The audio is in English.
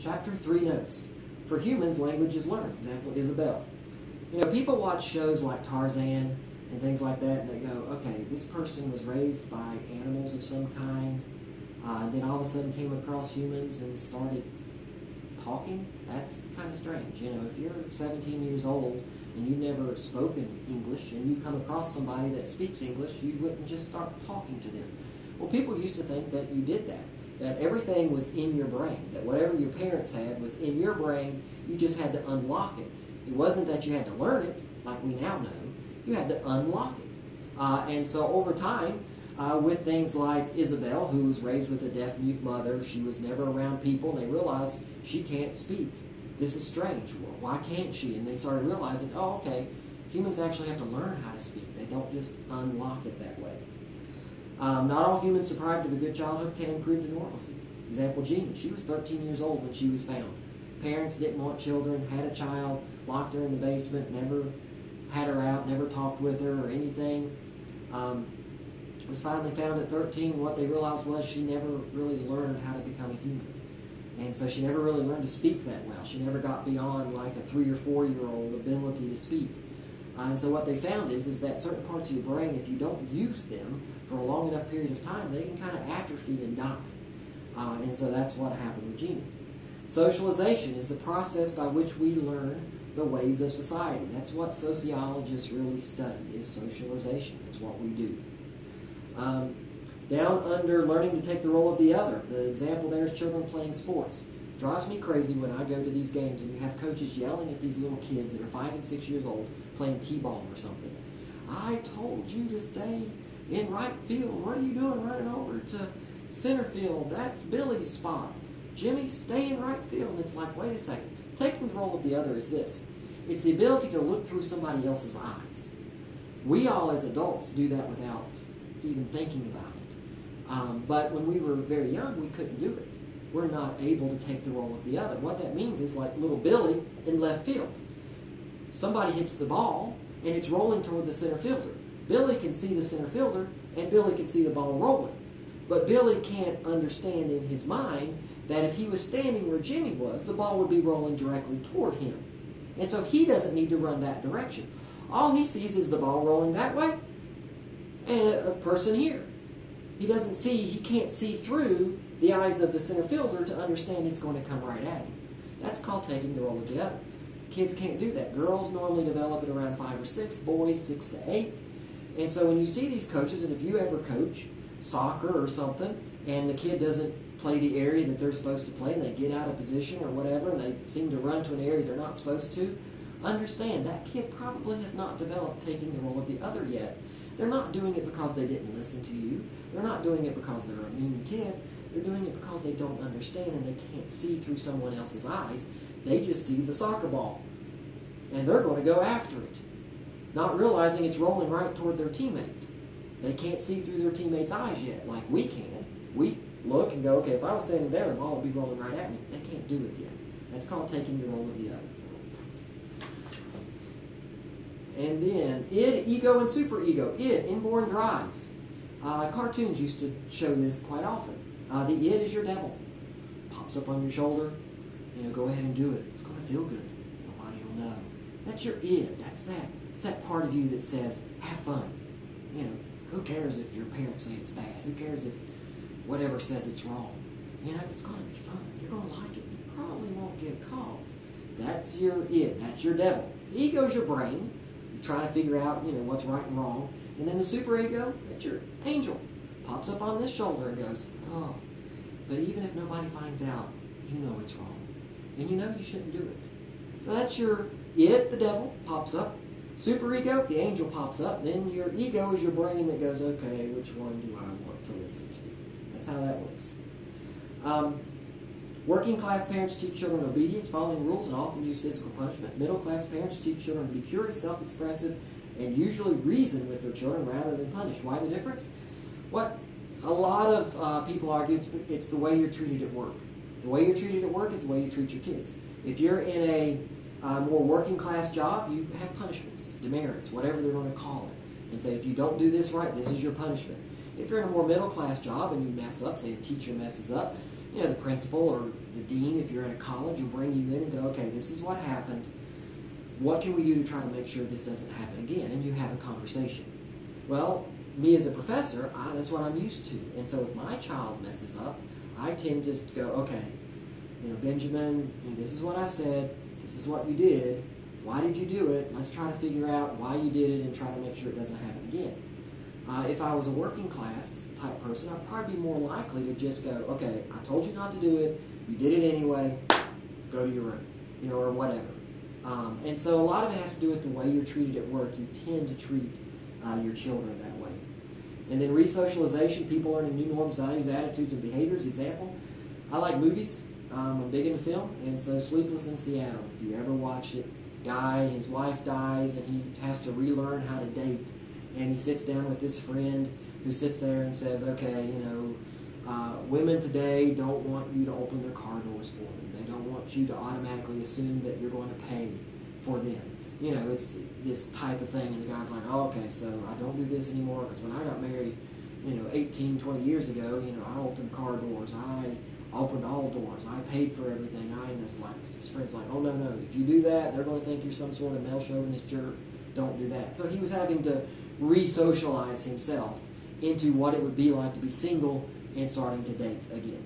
Chapter 3 notes. For humans, language is learned. Example, Isabel. You know, people watch shows like Tarzan and things like that, and they go, okay, this person was raised by animals of some kind, and then all of a sudden came across humans and started talking. That's kind of strange. You know, if you're 17 years old and you've never spoken English and you come across somebody that speaks English, you wouldn't just start talking to them. Well, people used to think that you did that everything was in your brain, that whatever your parents had was in your brain, you just had to unlock it. It wasn't that you had to learn it, like we now know, you had to unlock it. And so over time, with things like Isabel, who was raised with a deaf-mute mother, she was never around people, and they realized she can't speak. This is strange. Well, why can't she? And they started realizing, oh, okay, humans actually have to learn how to speak. They don't just unlock it that way. Not all humans deprived of a good childhood can improve to normalcy. Example, Jeannie. She was 13 years old when she was found. Parents didn't want children, had a child, locked her in the basement, never had her out, never talked with her or anything. Was finally found at 13. What they realized was she never really learned how to become a human. And so she never really learned to speak that well. She never got beyond like a 3 or 4 year old ability to speak. And so what they found is that certain parts of your brain, if you don't use them for a long enough period of time, they can kind of atrophy and die. And so that's what happened with Jeannie. Socialization is the process by which we learn the ways of society. That's what sociologists really study, is socialization. It's what we do. Down under learning to take the role of the other. The example there is children playing sports. It drives me crazy when I go to these games and you have coaches yelling at these little kids that are 5 and 6 years old playing t-ball or something. I told you to stay in right field. What are you doing running over to center field? That's Billy's spot. Jimmy, stay in right field. And it's like, wait a second. Taking the role of the other is this. It's the ability to look through somebody else's eyes. We all as adults do that without even thinking about it. But when we were very young, we couldn't do it. We're not able to take the role of the other. What that means is like little Billy in left field. Somebody hits the ball, and it's rolling toward the center fielder. Billy can see the center fielder, and Billy can see the ball rolling. But Billy can't understand in his mind that if he was standing where Jimmy was, the ball would be rolling directly toward him. And so he doesn't need to run that direction. All he sees is the ball rolling that way and a person here. He can't see through the eyes of the center fielder to understand it's going to come right at him. That's called taking the role of the other. Kids can't do that. Girls normally develop at around 5 or 6, boys 6 to 8. And so when you see these coaches, and if you ever coach soccer or something, and the kid doesn't play the area that they're supposed to play, and they get out of position or whatever, and they seem to run to an area they're not supposed to, understand that kid probably has not developed taking the role of the other yet. They're not doing it because they didn't listen to you. They're not doing it because they're a mean kid. They're doing it because they don't understand and they can't see through someone else's eyes. They just see the soccer ball. And they're going to go after it, not realizing it's rolling right toward their teammate. They can't see through their teammate's eyes yet, like we can. We look and go, okay, if I was standing there, the ball would be rolling right at me. They can't do it yet. That's called taking the role of the other. And then, id, ego, and superego. Id, inborn drives. Cartoons used to show this quite often. The id is your devil. Pops up on your shoulder. Go ahead and do it. It's going to feel good. Nobody will know. That's your id. That's that. It's that part of you that says, have fun. Who cares if your parents say it's bad? Who cares if whatever says it's wrong? It's going to be fun. You're going to like it. You probably won't get caught. That's your id. That's your devil. The ego is your brain. You're trying to figure out, what's right and wrong. And then the superego, that's your angel. Pops up on this shoulder and goes, oh. But even if nobody finds out, you know it's wrong. And you know you shouldn't do it. So that's your id, the devil, pops up. Superego, the angel pops up. Then your ego is your brain that goes, okay, which one do I want to listen to? That's how that works. Working class parents teach children obedience, following rules, and often use physical punishment. Middle class parents teach children to be curious, self-expressive, and usually reason with their children rather than punish. Why the difference? What a lot of people argue, it's the way you're treated at work. The way you're treated at work is the way you treat your kids. If you're in a more working class job, you have punishments, demerits, whatever they're going to call it, and say if you don't do this right, this is your punishment. If you're in a more middle class job and you mess up, say a teacher messes up, the principal or the dean, if you're at a college, will bring you in and go, okay, this is what happened. What can we do to try to make sure this doesn't happen again? And you have a conversation. Well, me as a professor, that's what I'm used to. And so if my child messes up, I tend to just go, okay, Benjamin, this is what I said. This is what you did. Why did you do it? Let's try to figure out why you did it and try to make sure it doesn't happen again. If I was a working class type person, I'd probably be more likely to just go, okay, I told you not to do it. You did it anyway. Go to your room, or whatever. And so a lot of it has to do with the way you're treated at work. You tend to treat your children that way. And then resocialization, people learning new norms, values, attitudes, and behaviors. Example, I like movies. I'm big into film, and so Sleepless in Seattle, if you ever watched it, guy, his wife dies, and he has to relearn how to date. And he sits down with this friend who sits there and says, okay, women today don't want you to open their car doors for them. They don't want you to automatically assume that you're going to pay for them. It's this type of thing. And the guy's like, oh, okay, so I don't do this anymore because when I got married, 18, 20 years ago, I opened car doors. I opened all doors. I paid for everything. And his friend's like, oh, no. If you do that, they're going to think you're some sort of male chauvinist jerk. Don't do that. So he was having to re-socialize himself into what it would be like to be single and starting to date again.